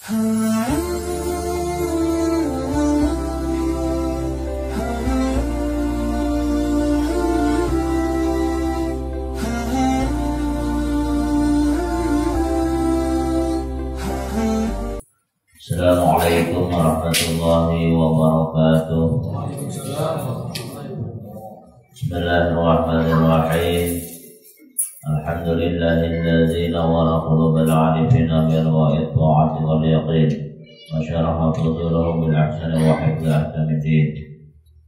Assalamualaikum warahmatullahi wabarakatuh. Bismillahirrahmanirrahim. Alhamdulillahilladzi nawwara qulubal 'arifina bi anwa'it ta'ati wal yaqin wa syaraha sudurahum bil ahsani wa hifdzi ahkamid din.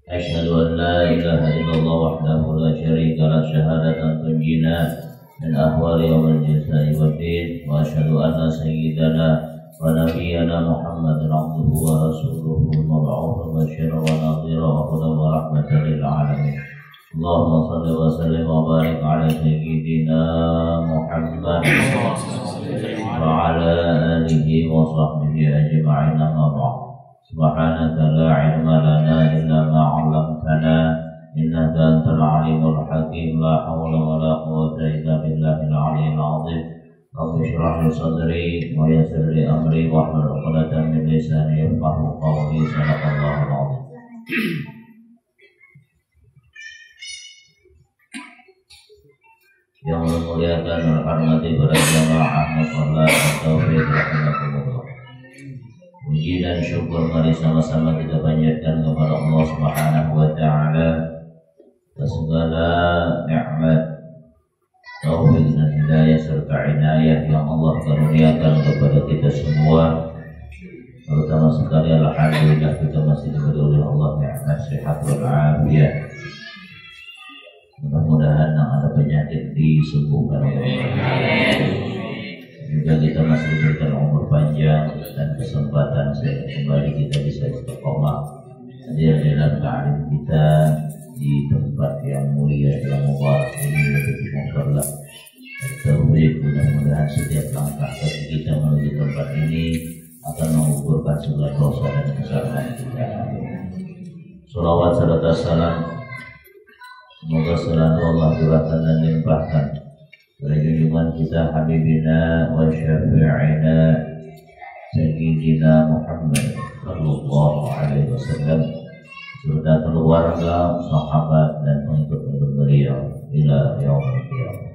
Asyhadu an la ilaha illallah wahdahu la syarika lah syahadatan tunjina min ahwali yawmil jazaa'i wad din wa asyhadu anna sayyidana wa nabiyyana Muhammadan abduhu wa rasuluhu al-mab'uts basyiran wa nadhiran wa hudan wa rahmatan lil 'alamin. Allahumma shalli wa sallim wa barik ala sayyidina Muhammad wa ala alihi wa sahbihi ajma'in, amma ba'd. Subhanaka la ilma lana illa ma 'allamtana innaka antal 'alimul hakim. La haula wa la quwwata illa billahil 'aliyyil 'azim. Rabbi shrah li sadri wa yassir li amri wahlul 'uqdatam min lisani yafqahu qawli. Sadaqallahul 'azim. Yang memuliakan dan hormati para jamaah musholat tauhid rahimakumullah. Puji dan syukur mari sama-sama kita panjatkan kepada Allah Subhanahu wa taala atas segala nikmat, taufik dan hidayah serta inayah yang Allah karuniakan kepada kita semua. Terutama sekali alhamdulillah kita masih diberi oleh Allah nikmat sehat wal afiat. Mudah-mudahan yang ada penyakit disembuhkan oleh Allah. Juga kita masih diberikan umur panjang dan kesempatan sehingga kembali kita bisa istiqomah hadir dalam ta'lim kita di tempat yang mulia yang mubarak ini, yaitu musholat tauhid. Mudah-mudahan setiap langkah kaki kita menuju tempat ini akan mengukurkan segala dosa dan kesalahan kita. Shalawat serta salam semoga selalu Allah curahkan dan limpahkan pada junjungan kita Habibina wa Syafi'ina Sayyidina Muhammad sallallahu alaihi wasallam serta keluarga, sahabat dan pengikut beliau ila yaumil qiyamah.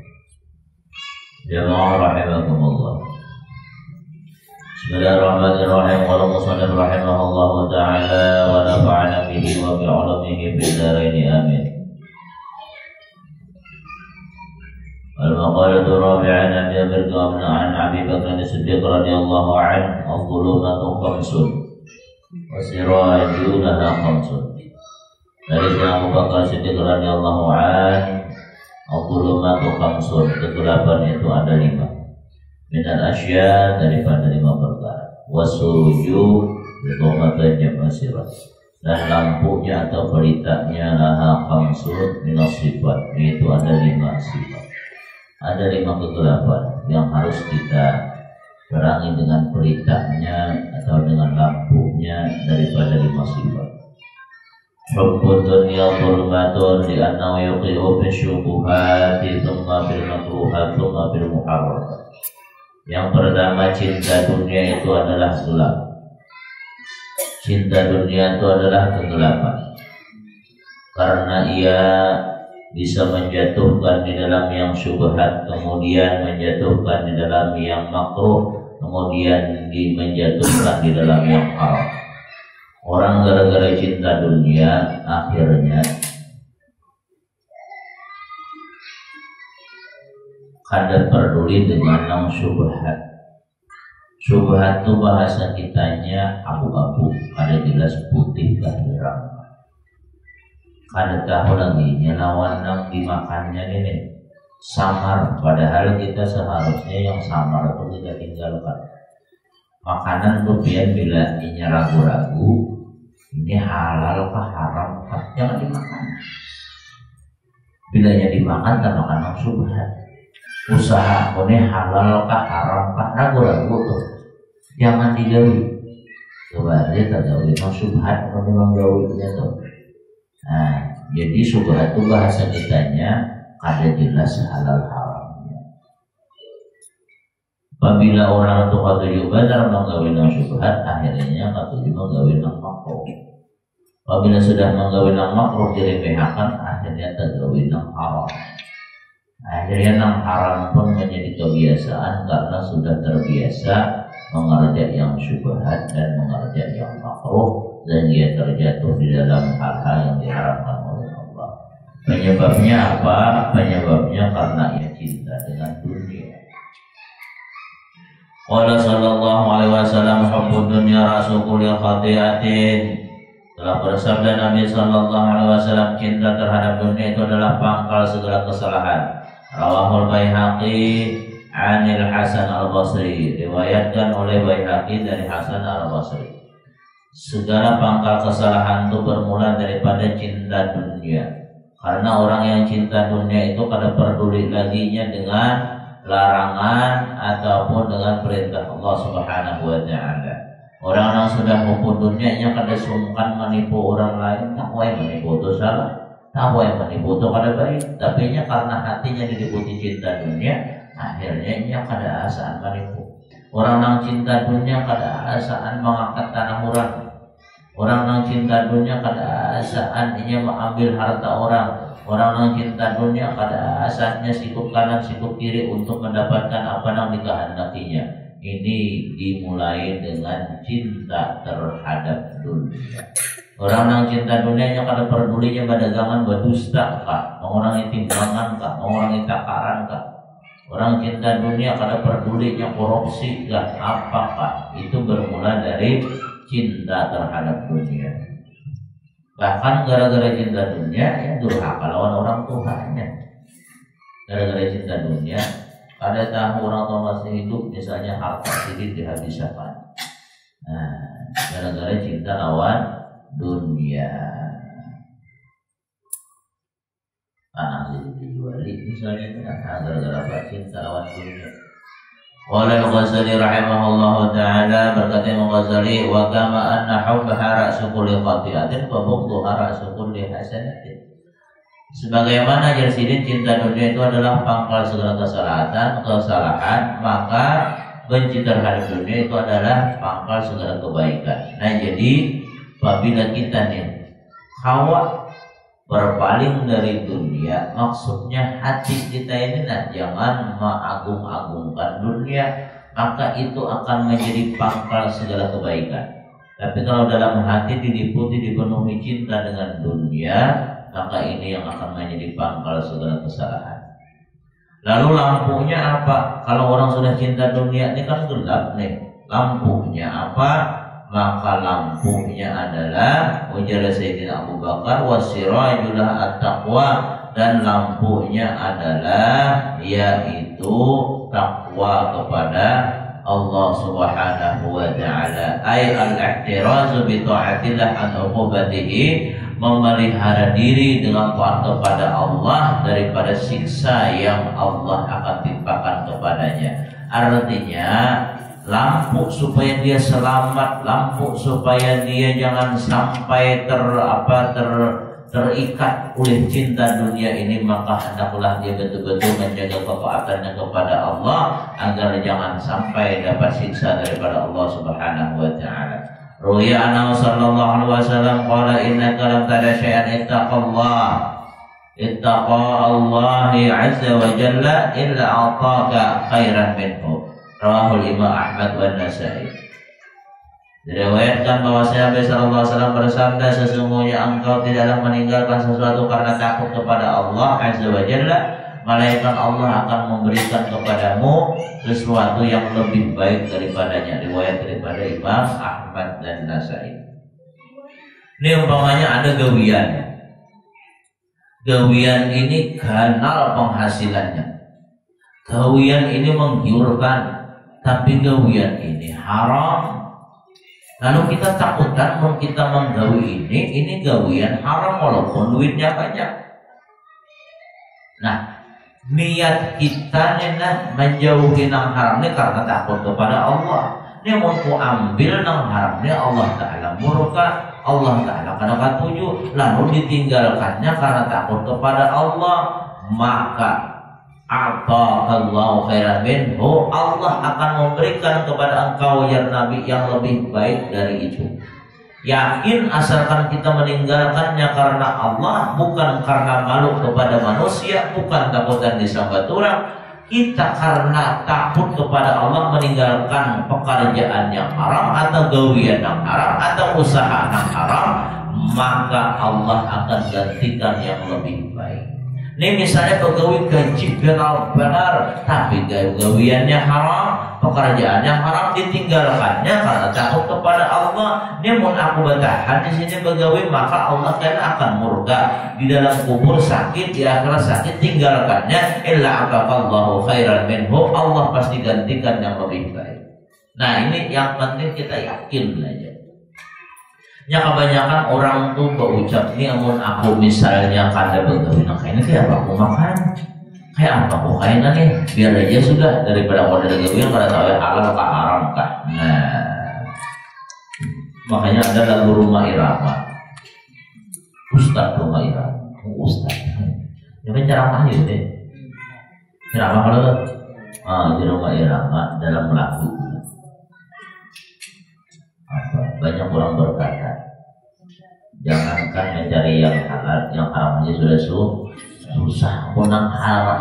Jamaah rahimakumullah. Bismillahirrahmanirrahim. Qala musannif rahimahullahu ta'ala wa nafa'ana bihi wa bi 'ulumihi fid dharain amin. المقالة الرابعة عن أبي بكر الصديق رضي الله عنه: الظلمات خمس وسراجها خمس. Dari Abu Bakar Siddiq radhiyallahu anhu, al-zulumatu khamsun, kegelapan itu ada 5. Minal asya, daripada 5 perkara. Wasuruju biqomatan jamasirat, dan lampunya atau pelitanya laha khamsun minas sifat, itu ada 5 sifat. Ada 5 kegelapan yang harus kita perangi dengan pelitanya atau dengan lampunya daripada 5 sifat. Hubbud dunya dhulmatun li'annahu yuqi'u fi syubuhati thumma bil makruhat thumma bil muharramat. Yang pertama, cinta dunia itu adalah gelap. Cinta dunia itu adalah kegelapan, karena ia bisa menjatuhkan di dalam yang syubhat, kemudian menjatuhkan di dalam yang makruh, kemudian menjatuhkan di dalam yang haram. Orang gara-gara cinta dunia akhirnya kada peduli dengan yang syubhat. Syubhat itu bahasa kitanya abu-abu, ada jelas putih kah terang. Kada tahu lagi lawan yang dimakannya ini samar, padahal kita seharusnya yang samar itu kita tinggalkan. Makanan tuh biar bila ini ragu-ragu ini halal kah haram kah, jangan dimakan. Bila dimakan tak makan yang subhat. Usaha ini halal kah haram kah, ragu-ragu tuh jangan dijauhi. Coba dia tak jauhi yang subhat, kalau memang jauhinya tuh. Nah, jadi subhat itu bahasa kitanya ada jelas halal haramnya. Apabila orang itu katuju badar menggawi nang syubhat, akhirnya katuju menggawi nang makruh. Apabila sudah menggawi nang makruh diremehakan, akhirnya tergawi nang haram. Akhirnya nang haram pun menjadi kebiasaan karena sudah terbiasa mengerja yang syubhat dan mengerja yang makruh, dan dia terjatuh di dalam hal-hal yang diharamkan oleh Allah. Penyebabnya apa? Penyebabnya karena ia cinta dengan dunia. Qala sallallahu alaihi wasallam hubbud dunya ra'su kulli khati'atin. Telah bersabda Nabi sallallahu alaihi wasallam, cinta terhadap dunia itu adalah pangkal segala kesalahan. Rawahul Baihaqi 'anil Hasan al-Basri, riwayatkan oleh Baihaqi dari Hasan al-Basri. Segala pangkal kesalahan itu bermula daripada cinta dunia. Karena orang yang cinta dunia itu kada peduli laginya dengan larangan ataupun dengan perintah Allah Subhanahu wa taala. Orang yang sudah hubbu dunia nya kada sungkan menipu orang lain, tak wae menipu itu salah, tak wae menipu itu kada baik, tapi nya karena hatinya diliputi cinta dunia, akhirnya nya kada asaan menipu. Orang yang cinta dunia kada asaan mengangkat tanah orang. Orang yang cinta dunia kada asaan ia mengambil harta orang. Orang yang cinta dunia kada asalnya sikut kanan sikut kiri untuk mendapatkan apa yang dikehendakinya. Ini dimulai dengan cinta terhadap dunia. Orang yang cinta dunia yang kada pedulinya berdagangan berdusta kah, mengurangi timbangan kah, mengurangi takaran kah. Orang cinta dunia kada pedulinya korupsi kah, apakah itu bermula dari cinta terhadap dunia. Bahkan gara-gara cinta dunia ya durhaka lawan orang tuanya. Gara-gara cinta dunia, ada tahu orang tua masih hidup misalnya harta sedikit dihabiskan. Nah, gara-gara cinta lawan dunia. Tanah jadi dijuali misalnya, nah, gara-gara apa cinta lawan dunia. Qala al-Ghazali rahimahullahu ta'ala, berkata Imam Ghazali, wa kama anna hubbaha ra'su kulli khati'atin wa bughduha ra'su kulli hasanatin. Sebagaimana jersidin cinta dunia itu adalah pangkal segala kesalahan, maka benci terhadap dunia itu adalah pangkal segala kebaikan. Nah, jadi apabila kita nih hawa berpaling dari dunia, maksudnya hati kita ini jangan mengagung-agungkan dunia, maka itu akan menjadi pangkal segala kebaikan. Tapi kalau dalam hati diliputi dipenuhi cinta dengan dunia, maka ini yang akan menjadi pangkal segala kesalahan. Lalu lampunya apa? Kalau orang sudah cinta dunia ini kan gelap nih. Lampunya apa? Maka lampunya adalah ujar Sayyidina Abu Bakar wasirajulah at-taqwa, dan lampunya adalah yaitu takwa kepada Allah Subhanahu wa taala. Ay al-ihtirazu bi ta'atillah an uqubatihi, memelihara diri dengan taat kepada Allah daripada siksa yang Allah akan timpakan kepadanya. Artinya lampu supaya dia selamat, lampu supaya dia jangan sampai terikat oleh cinta dunia ini, maka hendaklah dia betul-betul menjaga ketaatannya kepada Allah agar jangan sampai dapat siksa daripada Allah Subhanahu wa taala. Ruya anna sallallahu alaihi wasallam qala innaka lam tara syai'an ittaqa Allahi azza wa jalla illa a'taka khairan minhu. Rawahul Imam Ahmad wa Nasai. Diriwayatkan bahwasanya Nabi sallallahu alaihi wasallam bersabda, sesungguhnya engkau tidaklah meninggalkan sesuatu karena takut kepada Allah azza wa jalla, malaikat Allah akan memberikan kepadamu sesuatu yang lebih baik daripadanya. Riwayat daripada Imam Ahmad dan Nasai. Ini umpamanya ada gawian. Gawian ini kanal penghasilannya. Gawian ini menggiurkan, tapi gawian ini haram. Lalu kita takutkan kalau kita menggawi ini gawian haram walaupun duitnya banyak. Nah, niat kita nih menjauhi nang haram ini karena takut kepada Allah. Ini mau ku ambil nang haram ini Allah Ta'ala murka, Allah Ta'ala kada katuju, lalu ditinggalkannya karena takut kepada Allah, maka Ata'allahu khairan minhu, Allah akan memberikan kepada engkau ya Nabi yang lebih baik dari itu. Yakin asalkan kita meninggalkannya karena Allah, bukan karena malu kepada manusia, bukan takut dan disambut orang. Kita karena takut kepada Allah meninggalkan pekerjaan yang haram atau gawian yang haram atau usaha yang haram, maka Allah akan gantikan yang lebih baik. Ini misalnya pegawai gaji benar-benar, tapi gawiannya haram, pekerjaannya haram, ditinggalkannya karena takut kepada Allah. Ini mau aku batahan di sini pegawai, maka Allah kan akan murka di dalam kubur sakit, di akhirat sakit, tinggalkannya. Illa aqaballahu khairan minhu, Allah pasti gantikan yang lebih baik. Nah ini yang penting kita yakin aja. Ya kebanyakan orang tuh berucap ini, amun aku misalnya kada begawi nah kayaknya kayak apa aku makan, kayak apa aku kayaknya nih, biar aja sudah daripada aku ada gawi yang kada tahu halal kah haram kah. Nah makanya ada lagu Rumah Irama, Ustadz Rumah Irama, Ustadz ini ceramah gitu deh, ceramah kalau di Rumah Irama dalam lagu banyak orang berkata, jangankan mencari yang halal, yang haram aja sudah susah. Nang halal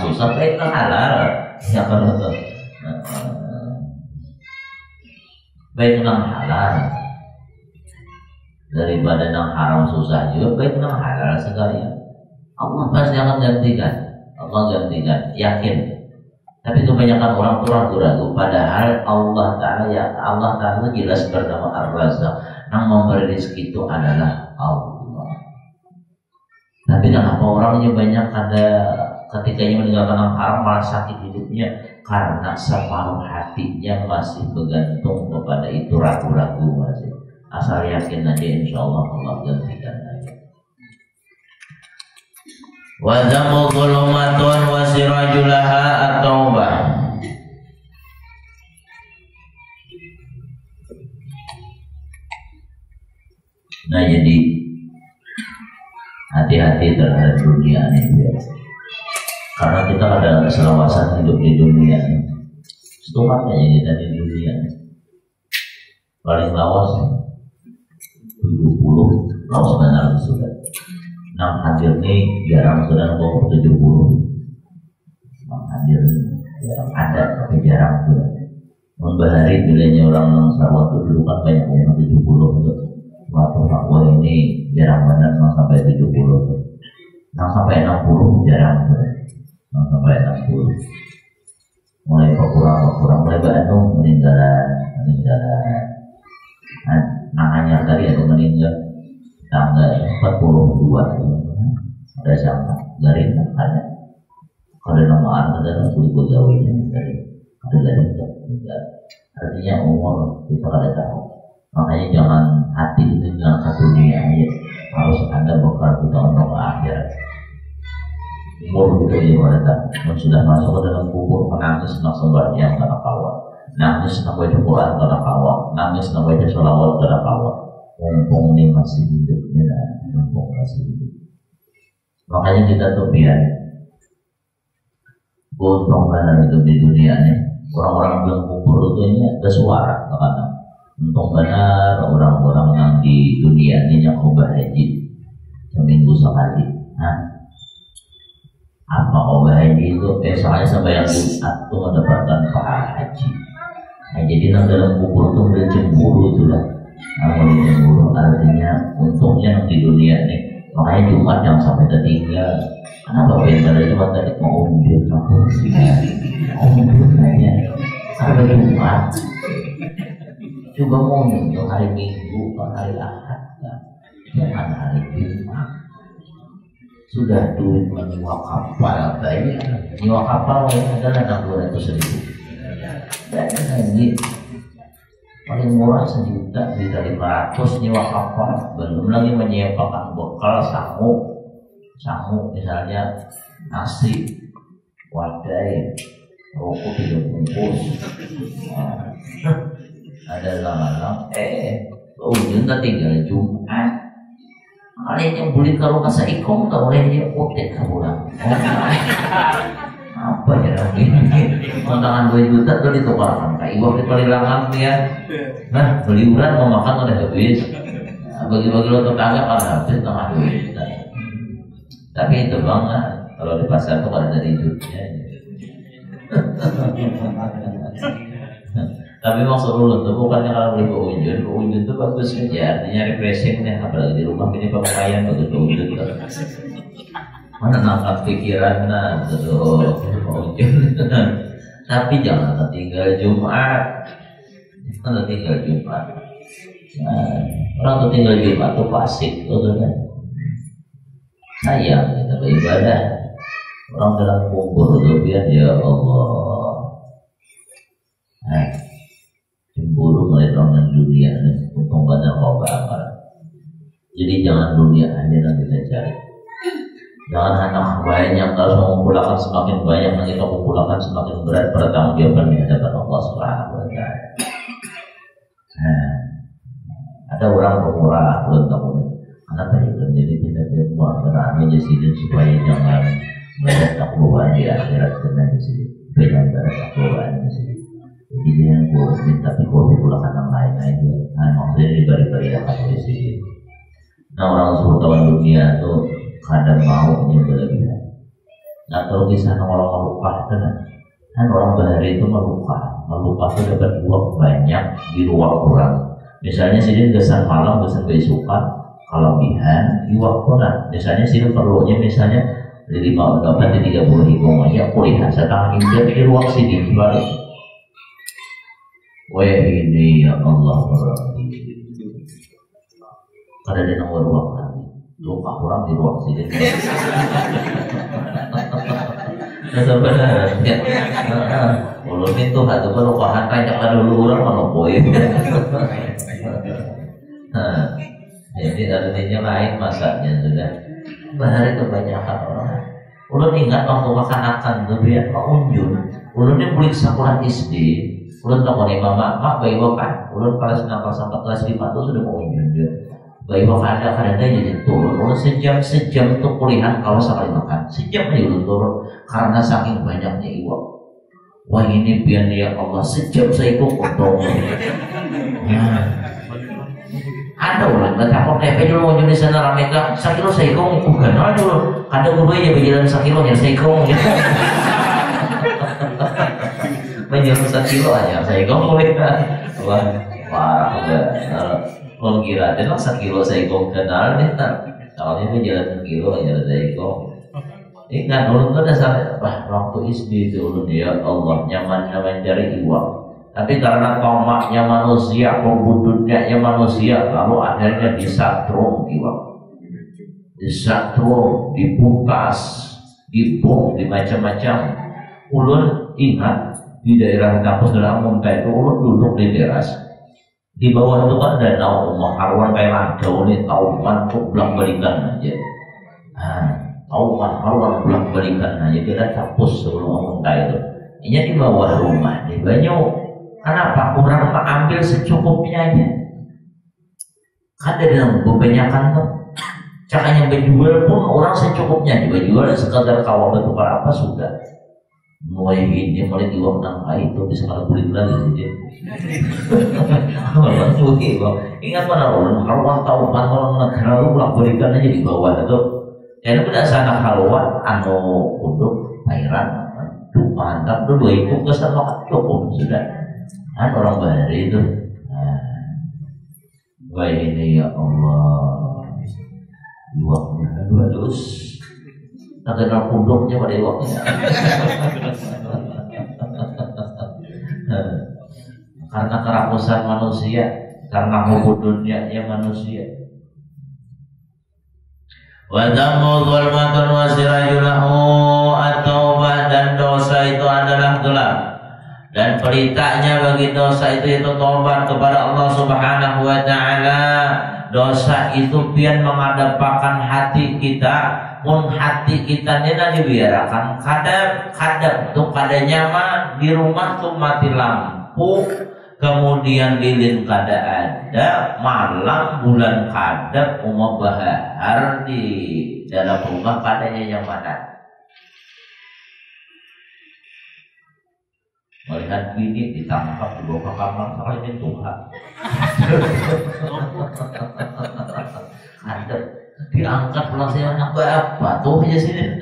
susah, baik nang halal. Ya kalau itu, baik nang halal daripada nang haram susah juga, baik nang halal sekalian. Allah pasti akan gantikan, Allah gantikan, yakin. Tapi kebanyakan orang tuh ragu-ragu, padahal Allah Ta'ala jelas bernama Ar-Razzaq, yang memberi rezeki itu adalah Allah. Tapi kenapa orangnya banyak ada ketikanya meninggalkan yang haram malah sakit hidupnya? Karena separuh hatinya masih bergantung kepada itu, ragu-ragu masih. Asal yakin aja, insya Allah Allah gantikan aja. Wa zamu zulumatun wa sirajulaha at-taubah. Nah jadi hati-hati terhadap dunia ini, karena kita ada keselawasan hidup di dunia ini. Setumat aja kita di dunia ini. Paling lawas 70 lawas benar sudah. Nang hadir nih jarang sudah ngomong 70. Nang hadir jarang ada, tapi jarang sudah. Membahari bilanya orang nang sarawat itu dulu kan banyak yang 70 tuh. Waktu fakwa ini jarang benar nang sampai 70 tuh. Nang sampai 60 jarang sudah. Nang sampai 60. Mulai berkurang, mulai Bandung meninggalan. Nang hanya tadi ada meninggal tanggal 42 ada sama dari ada kalau nama adalah kulit gawinya dari artinya umur kita kada tahu, makanya jangan hati itu jangan ke dunia aja, harus ada bekal kita untuk akhirat. Umur gitu ya mereka sudah masuk ke dalam kubur menangis nak sembahyang karena kawat, nangis nak baca Quran karena kawat, nangis nak baca sholawat karena kawat. Mumpung ini masih hidupnya, mumpung masih hidup. Makanya kita tuh biar untung karena hidup di dunia ini. Orang-orang bilang kubur itu ini ada suara, kadang untung benar orang-orang yang di dunia ini yang ubah haji seminggu sekali. Nah, apa ubah haji itu? Soalnya sembahyang Jumat tuh mendapatkan pahala haji. Nah, jadi dalam kubur itu bercemburu itulah. Namun cemburu artinya untungnya di dunia nih, makanya Jumat yang sampai tertinggal. Kenapa pada Jumat tadi mau unjuk aku unjuk aja sampai Jumat, coba mau unjuk hari Minggu atau hari Ahad, jangan hari Jumat. Sudah duit menyewa kapal, kayaknya menyewa kapal adalah 600.000 dan lagi paling murah 1 juta, bisa 500 nyewa kapal, belum lagi menyewakan bekal sangu misalnya nasi, wadai, rokok 3 bungkus. Ada lama-lama ujungnya tinggal Jumat, Kalian yang beli kalau masa ikong tak boleh dia potek kabulan. Apa ya ini? Tangan 2 juta tuh ditukarkan. Kayak iwak dipelilangan dia. Nah beliuran mau makan udah habis. Nah, bagi-bagi lo tetangga kan habis tengah 2 juta. Tapi itu banget. Kalau di pasar tuh kan ada hidupnya. Tapi maksud ulun tuh bukannya kalau beli keunjun tuh bagus aja, artinya refreshing nih, apalagi di rumah ini pemakaian bagus keunjun tuh. Mana nangkap pikiran tuh keunjun. Tapi jangan tinggal Jumat, jangan tinggal Jumat. Nah, orang tuh tinggal Jumat tuh fasik tuh kan. Sayang kita beribadah. Orang dalam kubur tuh biar ya Allah. Nah, cemburu melihat orang dunia ini untung banyak mau beramal. Jadi jangan dunia aja yang kita cari. Jangan anak banyak harus mengumpulkan semakin banyak yang kita kumpulkan semakin berat pertanggungjawaban di hadapan Allah Subhanahu wa taala. Nah, ada orang pemurah belum tahu nih. Kenapa juga jadi kita mau berani jadi supaya jangan banyak takwaan di akhirat karena jadi jangan banyak takwaan di sini. Jadi dia yang minta kopi pulang yang lain itu, nah maksudnya diberi akan di sini. Nah orang suruh kawan dunia tuh kadang mau berlebihan. Nah kalau kisah orang melupa kan orang bahari itu melupa itu dapat uang banyak di luar kurang. Misalnya sini kesan malam, kesan besukan, kelebihan, uang kurang. Misalnya sini perlunya misalnya 5 dapat di 30 ribu ya kuliah setengah injil di ruang sini balik. Wah ini ya Allah berarti ada di nomor ruang lagi lupa orang di ruang sini. Nah sebenarnya ulun itu hatu perubahan rancang dulu orang menopoi. Nah jadi artinya lain masanya sudah bahari kebanyakan orang. Ulun ingat waktu makan tuh biar pengunjung ulun ini beli sekolah SD. Ulun tahu nih mak bayi kan, ulun kelas 6 sampai kelas 5 tuh sudah mau dia. Bayi ada jadi turun. Ulun sejam tuh kuliah kalau sekali makan, sejam aja ulun turun karena saking banyaknya iwak. Wah ini biar ya Allah sejam saya ikut potong. Ada ulun betapa kayak dulu mau jadi sana rameka, sakilo saya ikut bukan aduh, ada gue ya berjalan sakilonya saya ikut. Menjadi 1 kilo aja saya ngomongin wah parah enggak kalau kira itu 1 kilo saya kenal nih kalau ini jalan 1 kilo aja saya ingat dulu tuh dasar waktu SD itu ya Allah nyaman cari uang tapi karena tomaknya manusia kebudutnya manusia lalu akhirnya disatrum uang disatrum dibungkas dibung di macam-macam. Ulun ingat di daerah kampus dalam Muntai itu ulun duduk di teras di bawah itu kan ada danau Harwan kayak langgau nih tauman tuh belak balikan aja. Tauman Harwan belak balikan aja kita kampus sebelum Muntai itu. Ini di bawah rumah di Banyu. Kenapa kurang ambil secukupnya aja? Ada dalam kebanyakan tuh. Caranya menjual pun orang secukupnya juga jual sekadar kawal bertukar apa sudah. Mulai ini mulai diuang nang itu bisa kalau kulit lagi gitu. Ingat mana orang haluan tahu pantauan negara lu pulang berikan aja di bawah itu. Jadi udah sana haluan anu untuk airan mantap tuh 2 ikut kesan makan cukup sudah. Kan orang bahari itu. Wah ini ya Allah. Iwaknya 2 dus. Tak kenal punduknya pada iwaknya. Karena kerakusan manusia, karena hubudunnya manusia. Wa dhammu dzulmatun wa sirajulahu at-taubah dan dosa itu adalah gelap. Dan pelitanya bagi dosa itu taubat kepada Allah Subhanahu wa taala. Dosa itu pian mengadapkan hati kita. Pun hati kita ini dibiarkan kadang tuh pada nyaman di rumah tuh mati lampu kemudian lilin kada ada, malam bulan kada umah bahar di dalam rumah kadanya yang mana? Melihat bini ditangkap dibawa ke kamar, kalau ini Tuhan. Ada diangkat pulasnya anak bapak tuh aja sini.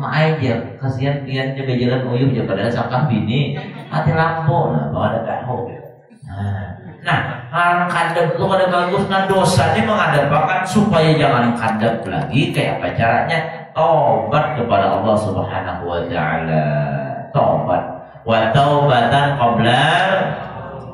Aja kasihan kian jaga jalan uyuh jaga pada sangkah bini mati lampu nah bawa ada tahu. Nah orang kadep itu kada bagus. Nah dosa ini mengadapakan supaya jangan kadep lagi. Kayak apa caranya? Taubat kepada Allah Subhanahu wa taala. Taubat wa taubatan qabla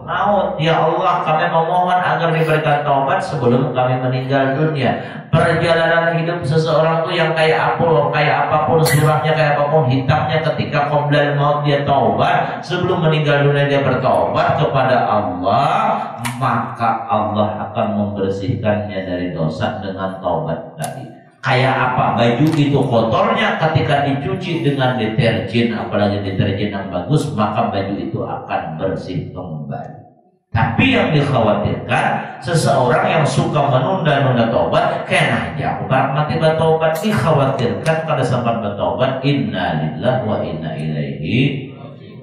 maut. Ya Allah, kami memohon agar diberikan taubat sebelum kami meninggal dunia. Perjalanan hidup seseorang tuh yang kayak apapun suratnya, kayak apapun hitamnya, ketika qabla maut dia taubat, sebelum meninggal dunia dia bertaubat kepada Allah, maka Allah akan membersihkannya dari dosa dengan taubat tadi. Kayak apa? Baju itu kotornya, ketika dicuci dengan deterjen, apalagi deterjen yang bagus, maka baju itu akan bersih kembali. Tapi yang dikhawatirkan seseorang yang suka menunda-nunda taubat, kena aja aku mati bertobat, dikhawatirkan pada sempat bertobat, inna lillahi wa inna ilaihi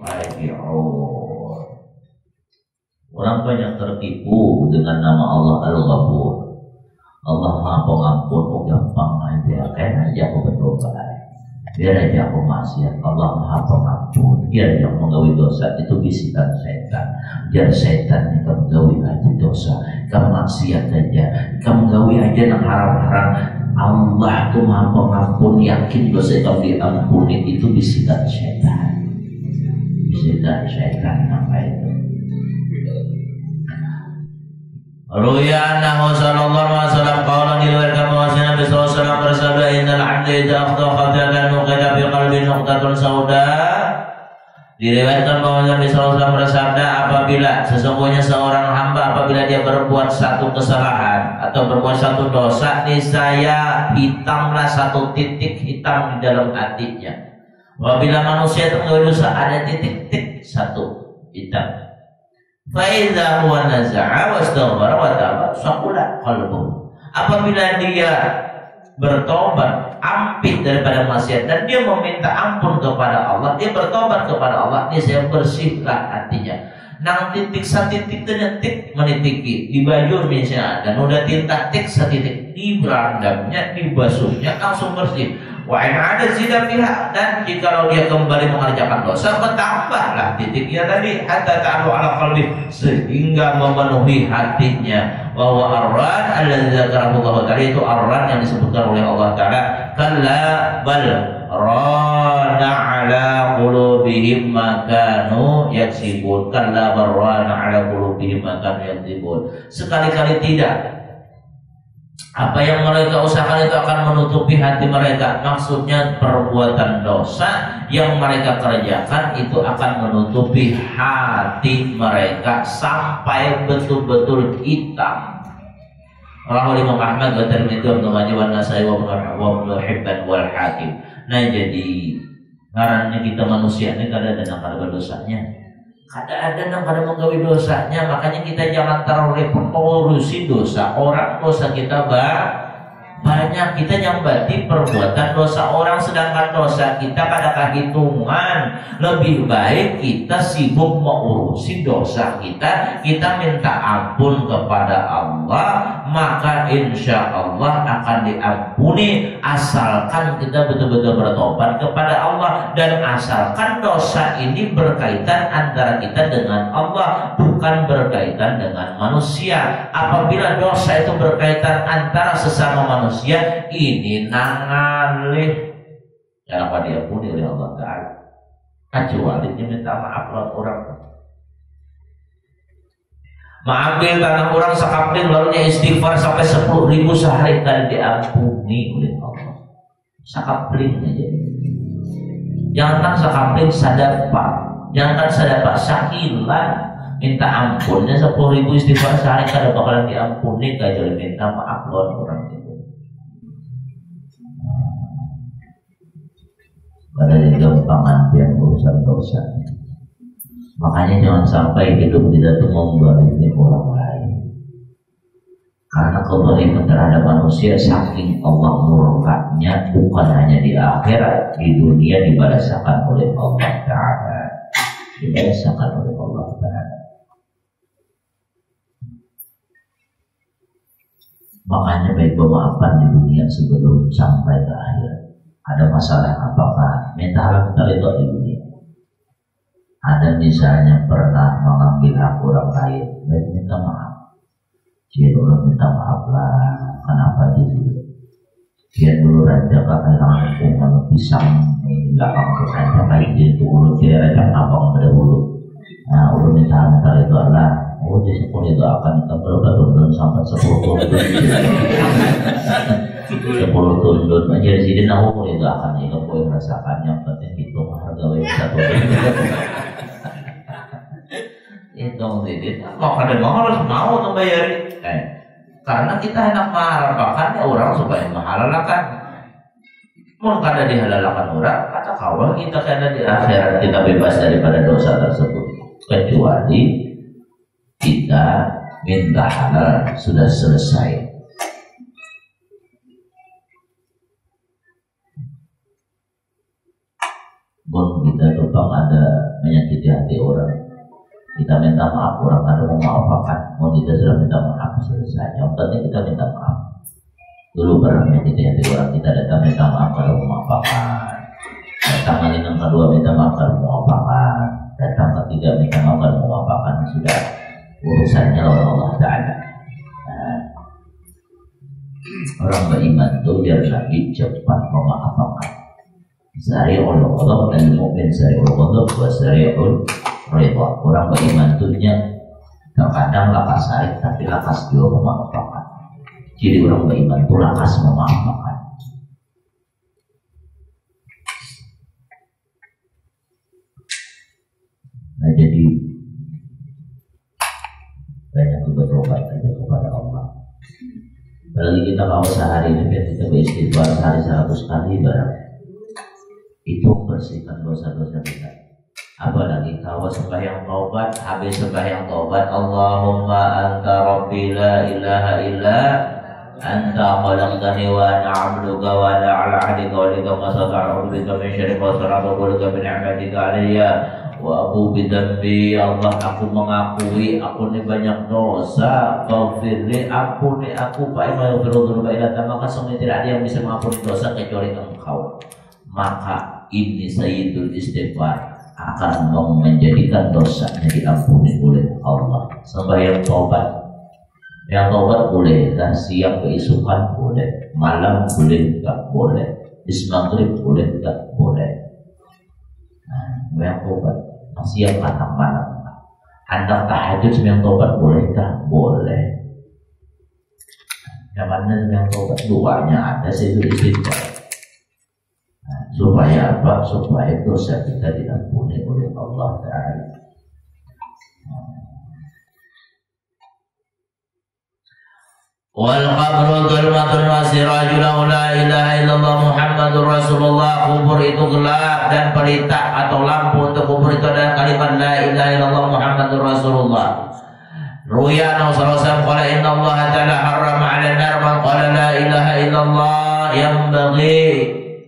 raji'un. Orang banyak tertipu dengan nama Allah Al-Ghafur. Allah Maha Pengampun, oh gampang aja, kayak aja aku bertobat, biar aja aku maksiat. Allah Maha Pengampun, biar aja aku menggawi dosa, itu bisikan setan. Biar setan ini kamu gawi aja dosa, kamu maksiat aja, kamu gawi aja yang haram-haram. Allah tuh Maha Pengampun, yakin dosa kamu diampuni, itu bisikan setan. Bisikan setan apa itu? Ruya annahu sallallahu alaihi wasallam qala diriwayatkan bahwasanya Nabi sallallahu alaihi wasallam bersabda innal 'abda idza akhta khati'atan nuqita fi qalbi nuqtatun sauda. Diriwayatkan bahwa Nabi sallallahu alaihi wasallam bersabda, apabila sesungguhnya seorang hamba apabila dia berbuat satu kesalahan atau berbuat satu dosa, niscaya hitamlah satu titik hitam di dalam hatinya. Apabila manusia itu menggawi dosa, ada titik-titik satu hitam. Faiza huwa naza'a wastaghfara wa taba saqula qalbuhu. Apabila dia bertobat, ampit daripada maksiat dan dia meminta ampun kepada Allah, dia bertobat kepada Allah, niscaya bersihlah hatinya. Nang titik satitik detik menitiki di baju misalnya, dan udah tinta tik satitik di berandamnya, di basuhnya langsung bersih. Wa in ada zina fiha, dan jikalau dia kembali mengerjakan dosa, bertambahlah titiknya tadi hatta ta'alu ala qalbi, sehingga memenuhi hatinya. Wa huwa arran alladzi dzakarahu Allah ta'ala, itu arran yang disebutkan oleh Allah Ta'ala. Kalla bal rana ala qulubihim ma kanu yaksibun. Kalla bal rana ala qulubihim ma kanu yaksibun. Sekali-kali tidak. Apa yang mereka usahakan itu akan menutupi hati mereka. Maksudnya perbuatan dosa yang mereka kerjakan itu akan menutupi hati mereka sampai betul-betul hitam. Rawahu Imam Ahmad wa Tirmidzi wa Ibnu Majah wa Nasa'i wa Ibnu Hibban wal Hakim. Nah jadi karena kita manusia ini kadang-kadang ada dosanya. Kadang-kadang kada menggawi dosanya, makanya kita jangan terlalu mengurusi dosa orang. Dosa kita banyak, kita nyambati perbuatan dosa orang, sedangkan dosa kita kadang hitungan. Lebih baik kita sibuk mengurusi dosa kita, kita minta ampun kepada Allah, maka insya Allah akan diampuni asalkan kita betul-betul bertobat kepada Allah, dan asalkan dosa ini berkaitan antara kita dengan Allah, bukan berkaitan dengan manusia. Apabila dosa itu berkaitan antara sesama manusia, ini nangalih, kenapa diampuni oleh Allah Ta'ala, kecuali dia minta maaf lewat orang. Mengambil tanah orang sekapling lalunya istighfar sampai 10.000 sehari, dan diampuni oleh Allah. Sekapling aja. Jangan sekapling sadapa, jangan sadapa sakilan, minta ampunnya 10.000 istighfar sehari kada bakalan diampuni, kecuali minta maaf lewat orang itu. Pada gampangan yang urusan dosanya. Makanya jangan sampai hidup kita itu membalimi orang lain. Karena kezaliman terhadap manusia saking Allah murkanya, bukan hanya di akhirat, di dunia dibalasakan oleh Allah Ta'ala. Dibalasakan oleh Allah Ta'ala. Makanya baik pemaafan di dunia sebelum sampai ke akhirat. Ada masalah apakah minta halal kita itu di dunia. Ada misalnya pernah mengambil hak orang lain, baik minta maaf. Dia dulu minta maaf lah, kenapa gitu? Dia dulu raja kakak dengan pisang di belakang raja kayak gitu, ulu dia raja abang berdahulu. Nah, ulu minta itu Allah. Oh, di sepuluh itu akan kita berubah sampai 10 tahun. 10 tahun aja sih dia tahu itu akan kita boleh merasakan yang penting itu harga satu. Hitung dikit, mau kada mau harus mau membayar. Karena kita hendak mengharapkan orang supaya menghalalkan. Mau kada dihalalkan orang, kata kawan kita kada di akhirat kita bebas daripada dosa tersebut. Kecuali kita minta halal sudah selesai. Bon kita tumpang ada menyakiti hati orang. Kita minta maaf, orang ada mau maafkan, mau kita sudah minta maaf selesai. Yang penting kita minta maaf. Dulu pernah menyakiti hati orang, kita datang minta maaf kalau mau maafkan. Datang lagi yang kedua minta maaf kalau mau maafkan. Datang ketiga minta maaf kalau mau maafkan. Sudah urusannya oleh Allah Ta'ala. Nah, orang beriman itu biar Nabi cepat memaafkan. Sari'ul ghadab dan mu'min sari'ul ghadab wa sari'ul ridha. Orang beriman itu terkadang lakas sarik tapi lakas juga memaafkan. Jadi orang beriman itu lakas memaafkan. Nah jadi banyak bertobat aja kepada Allah. Apalagi kita kalau sehari ini kita beristighfar sehari 100 kali barang itu bersihkan dosa-dosa kita. Apalagi kalau sembahyang taubat, habis sembahyang taubat, Allahumma anta rabbi la ilaha illa anta khalaqtani wa ana 'abduka wa ana 'ala 'ahdika wa lika ma a'udzu bika min syarri ma sana'tu wa lika min ni'matika 'alayya wa abu bidambi. Allah, aku mengakui aku ini banyak dosa. Faghfirli, ampuni aku. Fa inna yaghfiru dzunuba illa anta. Maka sungguh tidak ada yang bisa mengampuni dosa kecuali Engkau. Maka ini sayyidul istighfar akan menjadikan dosanya diampuni oleh Allah. Sembahyang taubat, yang taubat boleh, dah siang keisukan boleh, malam boleh tak boleh, bis maghrib boleh tak boleh. Nah, yang taubat siang atau malam. Hendak tahajud sembahyang taubat boleh tak boleh. Yang mana sembahyang taubat duanya ada sayyidul istighfar. Supaya apa? Supaya dosa kita diampuni oleh Allah Ta'ala. Wal qabru dhulmatun wa sirajul la ilaha illallah Muhammadur Rasulullah. Kubur itu gelap dan pelita atau lampu untuk kubur itu adalah kalimat la ilaha illallah Muhammadur Rasulullah. Ruya Nabi sallallahu alaihi wasallam qala inna Allah ta'ala harrama 'ala an-nar man qala la ilaha illallah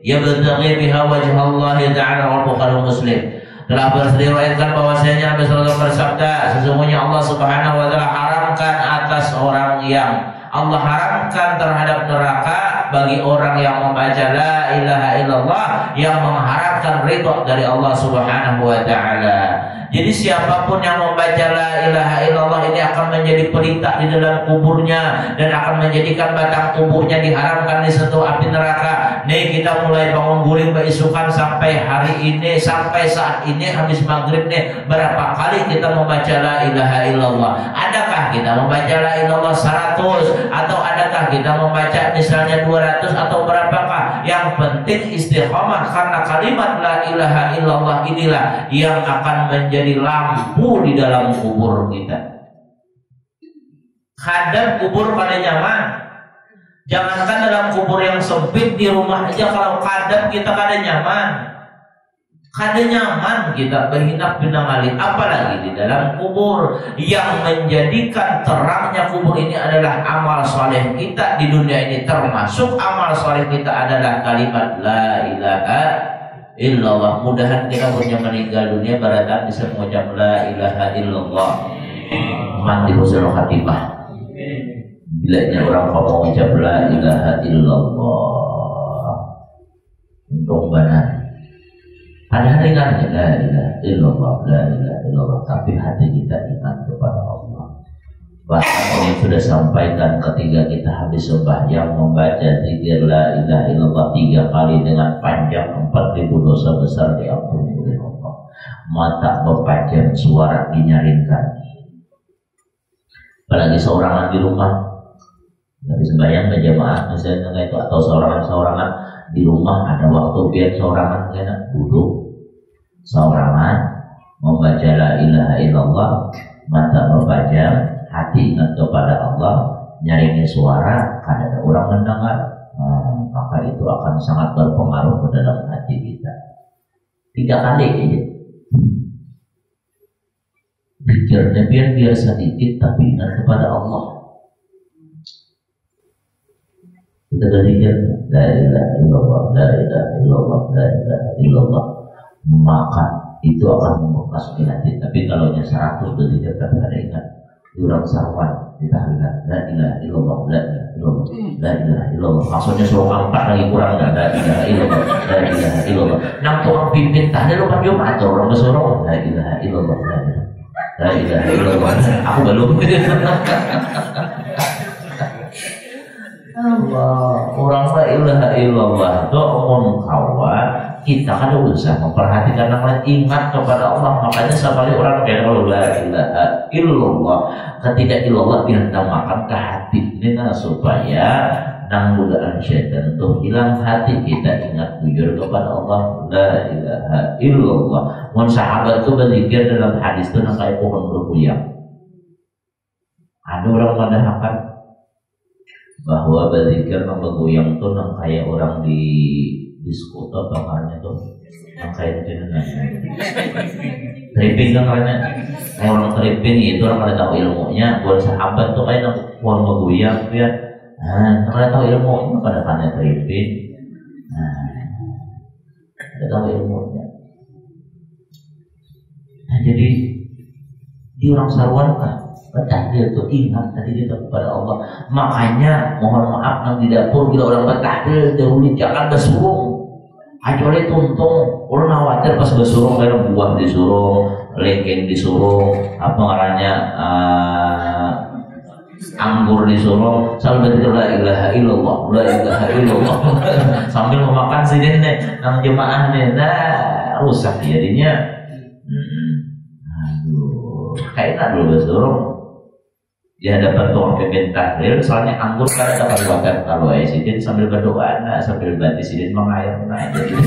yabtaghi biha wajha Allah ta'ala wa Bukhari Muslim. Telah diriwayatkan bahwasanya Nabi sallallahu alaihi wasallam bersabda, sesungguhnya Allah Subhanahu wa taala haramkan atas orang yang Allah haramkan terhadap neraka bagi orang yang membaca la ilaha illallah yang mengharapkan ridha dari Allah Subhanahu wa taala. Jadi siapapun yang membaca la ilaha illallah ini akan menjadi pelita di dalam kuburnya dan akan menjadikan batang tubuhnya diharamkan disentuh api neraka. Nih kita mulai bangun guring beisukan sampai hari ini, sampai saat ini habis maghrib nih, berapa kali kita membaca la ilaha illallah? Adakah kita membaca la ilallah 100 atau adakah kita membaca misalnya 200 atau berapakah? Yang penting istiqomah karena kalimat la ilaha illallah inilah yang akan menjadi lampu di dalam kubur kita. Kadang kubur pada nyaman. Jangankan dalam kubur yang sempit, di rumah aja kalau kadang kita kada nyaman. Kada nyaman kita berhinap pinangali, apalagi di dalam kubur. Yang menjadikan terangnya kubur ini adalah amal soleh kita di dunia ini. Termasuk amal soleh kita adalah kalimat la ilaha illallah. Mudahan kita punya meninggal dunia baratan bisa mengucap la ilaha illallah, mati husnul khatimah. Bila orang mau mengucap la ilaha illallah, untung benar. Ada dengarnya la ilaha illallah, la ilaha illallah, tapi hati kita ingat kepada Allah. Bahkan ini sudah sampaikan ketika kita habis sembahyang membaca zikir la ilaha illallah 3 kali dengan panjang, 4.000 dosa besar diampuni oleh Allah. Mata berpajang, suara dinyaringkan. Apalagi seorangan di rumah, habis sembahyang berjamaah misalnya itu, atau seorangan di rumah ada waktu biar seorangan kena duduk seorangan membaca la ilaha illallah, mata berpajang, hati ingat kepada Allah, nyaringnya suara, kan ada orang mendengar, maka itu akan sangat berpengaruh ke dalam hati kita. 3 kali aja. Pikirnya biar sedikit tapi ingat kepada Allah. Kita berzikir la ilaha illallah, la ilaha illallah, la ilaha illallah, maka itu akan membekas di hati. Tapi kalau nya 100 berzikir tapi ada ingat, orang sarwan ditahlilan la ilaha illallah, la ilaha illallah, la ilaha illallah, maksudnya suruh 4 lagi kurang, la ilaha illallah, la ilaha illallah. Nang orang pimpin tahlil lupa Jumat orang bersuruh la ilaha illallah, la ilaha illallah. Aku belum. Allah, orang la ilaha illallah itu omong kawan, kita kan usah memperhatikan yang lain, ingat kepada Allah. Makanya sekali orang kalau la ilaha illallah, ketika illallah dihendamakan ke hati ini supaya nang godaan syaitan tuh hilang, hati kita ingat jujur kepada Allah, la ilaha illallah. Mun sahabat itu berzikir dalam hadis itu nang kayak pohon bergoyang. Ada orang mengatakan bahwa berzikir nang bergoyang tuh nang kayak orang di disko atau bakarnya tuh yang kayak gitu tripping kan karena kayak orang tripping itu orang pada tahu ilmunya. Buat sahabat tuh kayak nang pohon bergoyang tuh ya, pada tahu ilmunya pada karena tripping, pada tahu ilmunya. Nah jadi di orang sarwan kan bertahlil itu ingat tadi kita kepada Allah. Makanya mohon maaf nang di dapur bila orang bertahlil dahulu jangan bersurung, kecuali tuntung. Orang khawatir pas bersurung kayak buah disuruh, lengkeng disuruh, apa ngarannya anggur disuruh, sambil betul la ilaha illallah, la ilaha illallah sambil memakan sidin nih nang jemaah nih, nah rusak jadinya. Aduh, kayaknya dulu bersurung di hadapan tuang pimpin tahlil, soalnya anggur kan ada bakar kalau sidin sambil berdoa, nah sambil bantu sidin mengair, nah jadi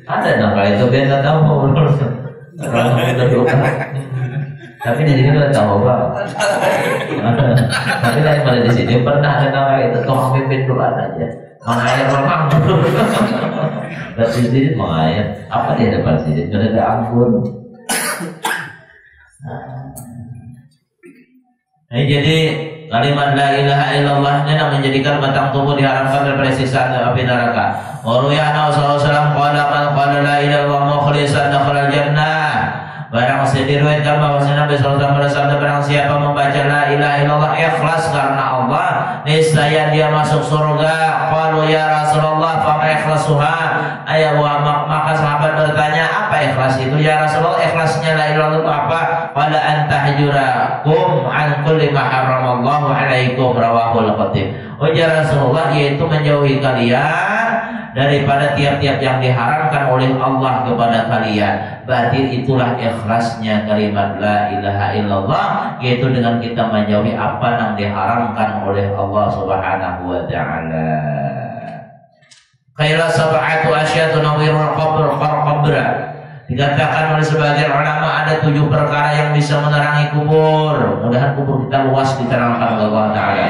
ada nggak itu biasa tahu orang berdoa, tapi di sini nggak tahu apa. Tapi daripada di sini pernah ada nama itu tuang pimpin doa aja mengair memang. Berarti sini mengair apa dia depan sini? Tidak ada anggur. Nah, jadi kalimat la ilaha illallah ini menjadikan batang tubuh diharamkan daripada siksa api neraka. Waruyana sallallahu qala la ilaha illallah mukhlishan dakhala jannah. Barang diriwayatkan bahwa Nabi sallallahu alaihi wasallam barang siapa membaca la ilaha illallah ikhlas karena Allah, niscaya dia masuk surga. Qalu ya Rasulullah fa ikhlasuha, maka sahabat bertanya apa ikhlas itu ya Rasulullah? Ikhlasnya la ilaha illallah itu apa? Qala antahjurakum an kulli ma haramallahu alaikum, rawahul khatib. Ya Rasulullah, yaitu menjauhi kalian daripada tiap-tiap yang diharamkan oleh Allah kepada kalian. Berarti itulah ikhlasnya kalimat la ilaha illallah, yaitu dengan kita menjauhi apa yang diharamkan oleh Allah Subhanahu wa taala. Qila sab'atu asyatu nawirul qabra. Dikatakan oleh sebagian ulama ada 7 perkara yang bisa menerangi kubur. Mudah-mudahan kubur kita luas diterangkan oleh Allah taala.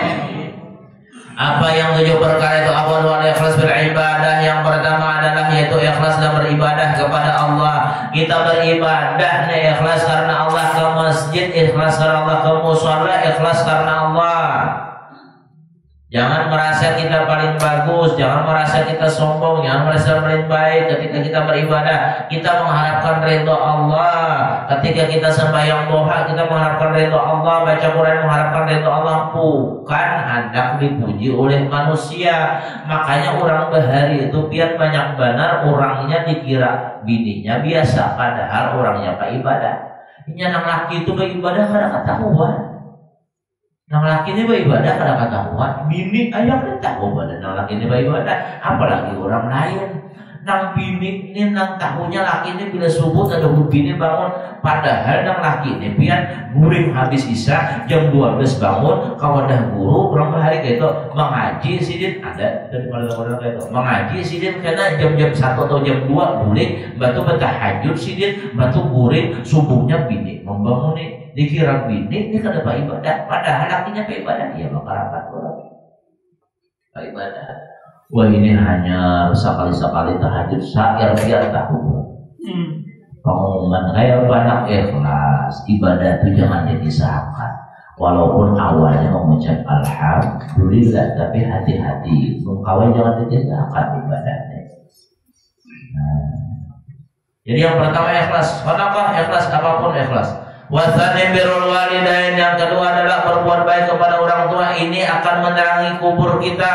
Apa yang 7 perkara itu? Awal ikhlas beribadah. Yang pertama adalah yaitu ikhlas dalam beribadah kepada Allah. Kita beribadah nih ikhlas karena Allah, ke masjid ikhlas karena Allah, ke mushola ikhlas karena Allah. Jangan merasa kita paling bagus, jangan merasa kita sombong, jangan merasa paling baik ketika kita beribadah. Kita mengharapkan ridho Allah. Ketika kita sembahyang duha, kita mengharapkan ridho Allah. Baca Quran mengharapkan ridho Allah, bukan hendak dipuji oleh manusia. Makanya orang bahari itu biar banyak benar, orangnya dikira bininya biasa, padahal orangnya beribadah. Ini anak laki itu beribadah karena ketahuan. Nang laki ini beribadah kada ketahuan, bini ayah kada tahu pada nang laki ini beribadah, apalagi orang lain. Nang bini ini nang tahunya laki ini bila subuh ada bini bangun, padahal nang laki ini pian guring habis isya jam 12 bangun, kawadah guru orang bahari kayak itu mengaji sidin ada dari mana orang kayak itu mengaji sidin karena jam-jam 1 atau jam 2 guring, batu bertahajud sidin, batu guring subuhnya bini membangun dikira bini ini kada ibadah, padahal lakinya ibadah, ya bakal rapat orang ibadah. Wah ini hanya sekali-sekali tahajud syair biar tahu. Pengumuman kayak banyak ikhlas, ibadah itu jangan jadi seakan. Walaupun awalnya mengucap alhamdulillah, tapi hati-hati, mengkawai jangan jadi seakan ibadahnya. Jadi yang pertama ikhlas, sedekah ikhlas, apapun ikhlas. Wasani birrul walidain, yang kedua adalah berbuat baik kepada orang tua. Ini akan menerangi kubur kita,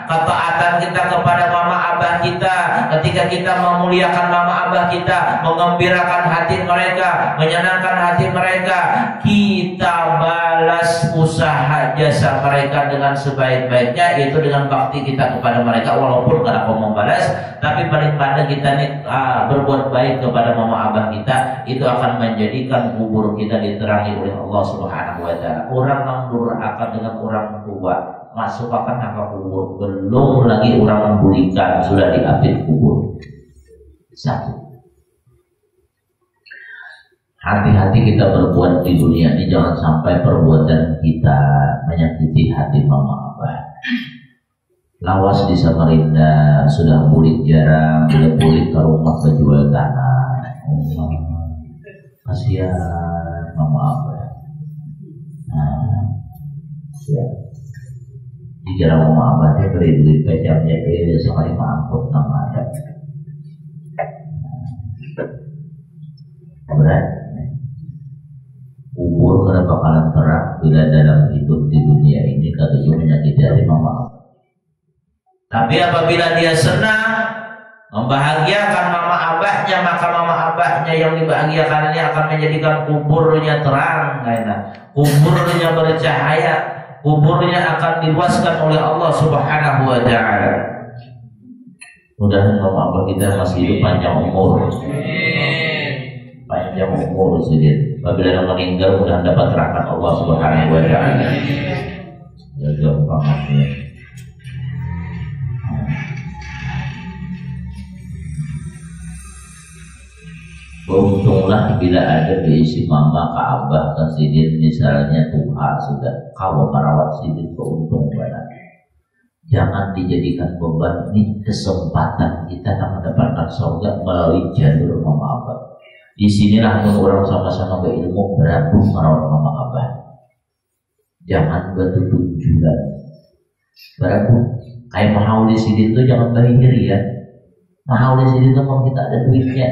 ketaatan kita kepada mama abah kita. Ketika kita memuliakan mama abah kita, mengembirakan hati mereka, menyenangkan hati mereka, kita balas usaha jasa mereka dengan sebaik-baiknya, yaitu dengan bakti kita kepada mereka. Walaupun kada mau membalas, tapi paling pada kita nih berbuat baik kepada mama abah kita, itu akan menjadikan kubur kita diterangi oleh Allah Subhanahu wa taala. Orang yang durhaka dengan orang tua masuk akan neraka kubur, belum lagi orang membulikan sudah diapit kubur. Satu, hati-hati kita berbuat di dunia ini, jangan sampai perbuatan kita menyakiti hati mama abah. Lawas di Samarinda sudah bulik jarang, bila bulik ke rumah penjual tanah. Kasihan mama abah. Ya. Di jalan mama abah dia beri duit pecahnya dia sekali mangkut nama ada. Berat. Kubur karena bakalan terang bila dalam hidup di dunia ini katanya menyakiti hati mama abah. Tapi apabila dia senang membahagiakan mama abahnya, maka mama abahnya yang dibahagiakan ini akan menjadikan kuburnya terang, kuburnya bercahaya, kuburnya akan diluaskan oleh Allah Subhanahu wa taala. Mudah-mudahan mama abah kita masih hidup panjang umur. Panjang umur sedikit. Apabila meninggal mudah dapat rahmat Allah Subhanahu wa taala. Ya gampang. Beruntunglah bila ada diisi mama ke abah ke sidin, misalnya Tuhan sudah kau merawat sidin, beruntung banget. Jangan dijadikan beban, ini kesempatan kita mendapatkan surga melalui jalur mama abah. Di sinilah orang sama-sama berilmu berabung merawat mama abah. Jangan betul-betulan berabung. Kayak mahal di sidin itu jangan bahir ya. Mahal di sidin itu mau kita ada duitnya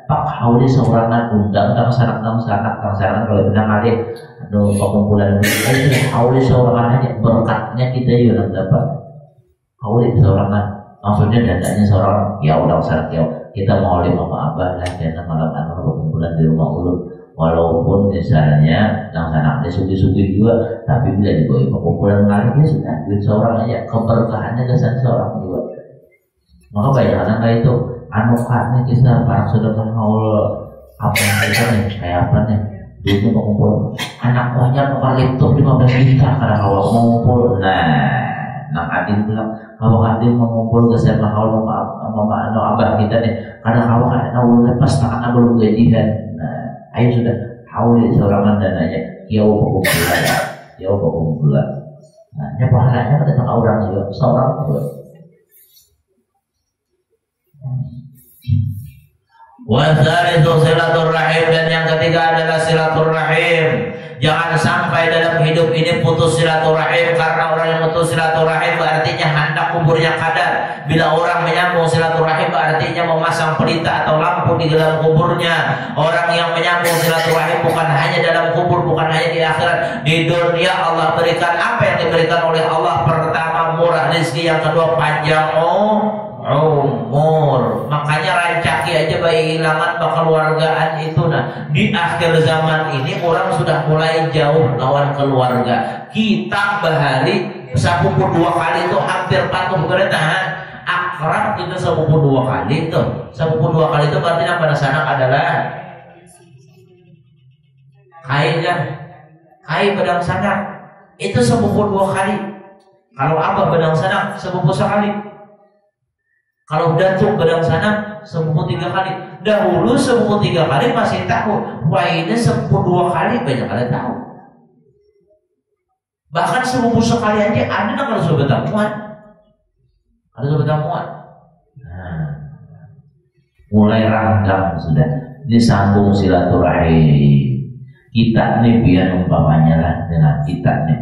Pak Hauli seorangan undang tang sanak kalau benar kali pengumpulan itu Hauli seorangan aja, berkatnya kita juga dapat. Hauli seorangan maksudnya dadanya seorang ya udah sanak ya kita mau oleh mama abah lah karena malam pengumpulan di rumah ulun, walaupun misalnya tang sanak dia sugi-sugi juga, tapi bila dibawa pengumpulan kali dia sudah duit seorang aja, keberkahannya kesan seorang juga. Maka bayangan itu anukannya kisah para saudara haul apa yang kita nih kayak apa nih dulu mengumpul anak buahnya eukaliptus 15 juta karena kalau mengumpul. Nah adil bilang kalau adil mengumpul ke saya haul mama abah kita nih karena kalau haul lepas tangan belum gajian. Nah ayo sudah haul seorangan dananya jauh pengumpulan Nah, ini pahalanya kan tentang orang juga, seorang juga. Wasalisu silaturrahim, dan yang ketiga adalah silaturrahim. Jangan sampai dalam hidup ini putus silaturahim, karena orang yang putus silaturahim artinya hendak kuburnya kadar. Bila orang menyambung silaturahim artinya memasang pelita atau lampu di dalam kuburnya. Orang yang menyambung silaturahim bukan hanya dalam kubur, bukan hanya di akhirat, di dunia Allah berikan apa yang diberikan oleh Allah. Pertama murah rezeki, yang kedua panjang umur. Makanya rancaki aja bayi hilangan kekeluargaan itu. Nah, di akhir zaman ini orang sudah mulai jauh lawan keluarga. Kita bahari sepupu 2 kali itu hampir patuh berita. Akrab itu sepupu 2 kali itu. Sepupu 2 kali itu berarti yang pada sana adalah kai kan? Kai bedang sana itu sepupu 2 kali. Kalau abah bedang sana sepupu sekali. Kalau datuk bedang sana sepupu 3 kali. Dahulu sepupu 3 kali masih tahu. Wah, ini sepupu 2 kali banyak kali tahu. Bahkan sepupu sekali aja ada kalau sudah bertemuan. Ada sudah bertemuan. Nah, mulai rangkam sudah disambung silaturahim. Kita nih biar umpamanya lah dengan kita nih.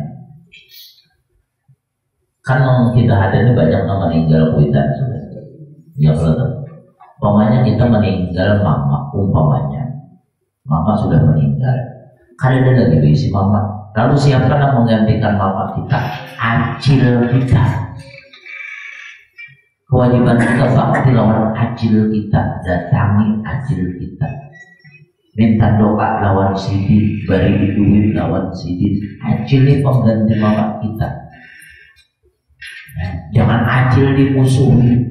Kan kita ada ini banyak yang meninggal kuitan sudah. Ya betul. Umpamanya kita meninggal mama, umpamanya mama sudah meninggal. Kan ada lagi berisi mama. Lalu siapa yang menggantikan mama kita? Acil kita. Kewajiban kita bakti lawan acil kita, datangi acil kita. Minta doa lawan sidin, beri duit lawan sidin. Acil ini pengganti mama kita. Nah, jangan acil dimusuhi.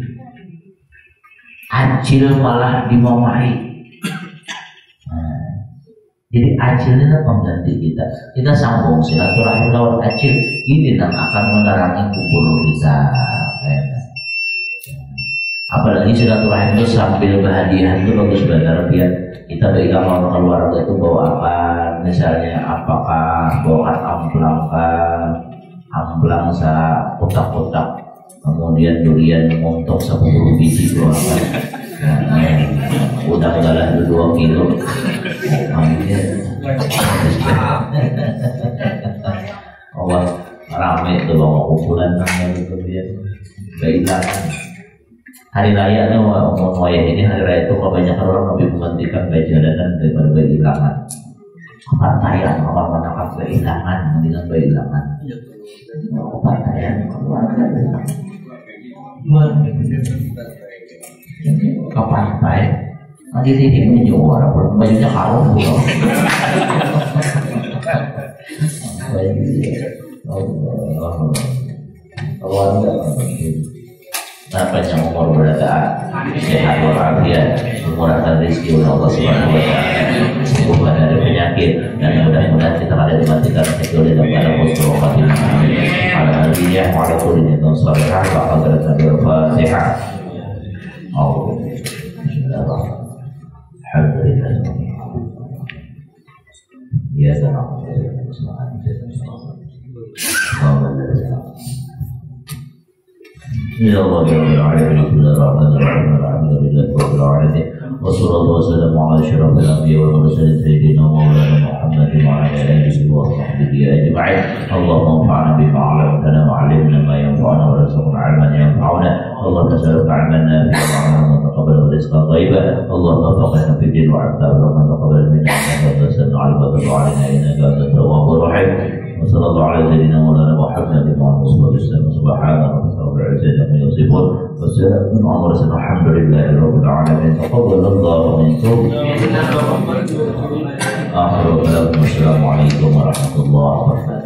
Acil malah dimamai. Nah, jadi acil ini pengganti kita. Kita sambung silaturahim lawan acil. Ini yang akan menerangi kubur kita. Apalagi silaturahim itu sambil berhadiah itu bagus banget biar kita bagi lawan keluarga itu bawa apa, misalnya apakah bawakan amplang sa kotak-kotak. Kemudian durian montok 10 biji doakan. Udang galah 2 kilo. Allah rame itu bawa kumpulan namanya itu dia. Bailangan. Hari raya nih mau ini hari raya itu kebanyakan orang lebih mementingkan bailanan daripada bailangan. Kepartaian orang menangkap bailangan dengan bailangan. Kepartaian keluarga. Ke pantai nanti ini menjual bajunya kalung pulau. Nampaknya umur berada sehat walafiat, memurahkan rezeki oleh Allah Subhanahu wa taala, sembuhkan dari penyakit, dan mudah-mudahan kita ada dimatikan kecuali dalam keadaan husnul khatimah. Alhamdulillah wa ala kulli niyatin shalihah wa hadratan al-Fatihah. Alhamdulillah. Ya Allah. Ya Allah ya Rabbil alamin, wassalatu wassalamu ala asyrafil anbiya'i wal mursalin sayyidina Maulana Muhammadin wa ala alihi wa sahbihi ajma'in. Allahumma anfa'na bima 'allamtana wa 'allimna ma yanfa'una wa rzuqna 'ilman yanfa'una. Allahumma nas'aluka 'ilman nafi'an wa taqabbal rizqan thayyiban. Allahumma faqihna fid din wa 'allimna wa taqabbal minna innaka antas sami'ul 'alim wa tub 'alaina innaka antat tawwabur rahim. وصلى الله على سيدنا مولانا محمد وعلى اله وصحبه سبحان ربك رب العزة عما يصفون وسلام على المرسلين والحمد لله رب العالمين. تقبل الله منكم. آخر كلام السلام عليكم ورحمة الله وبركاته.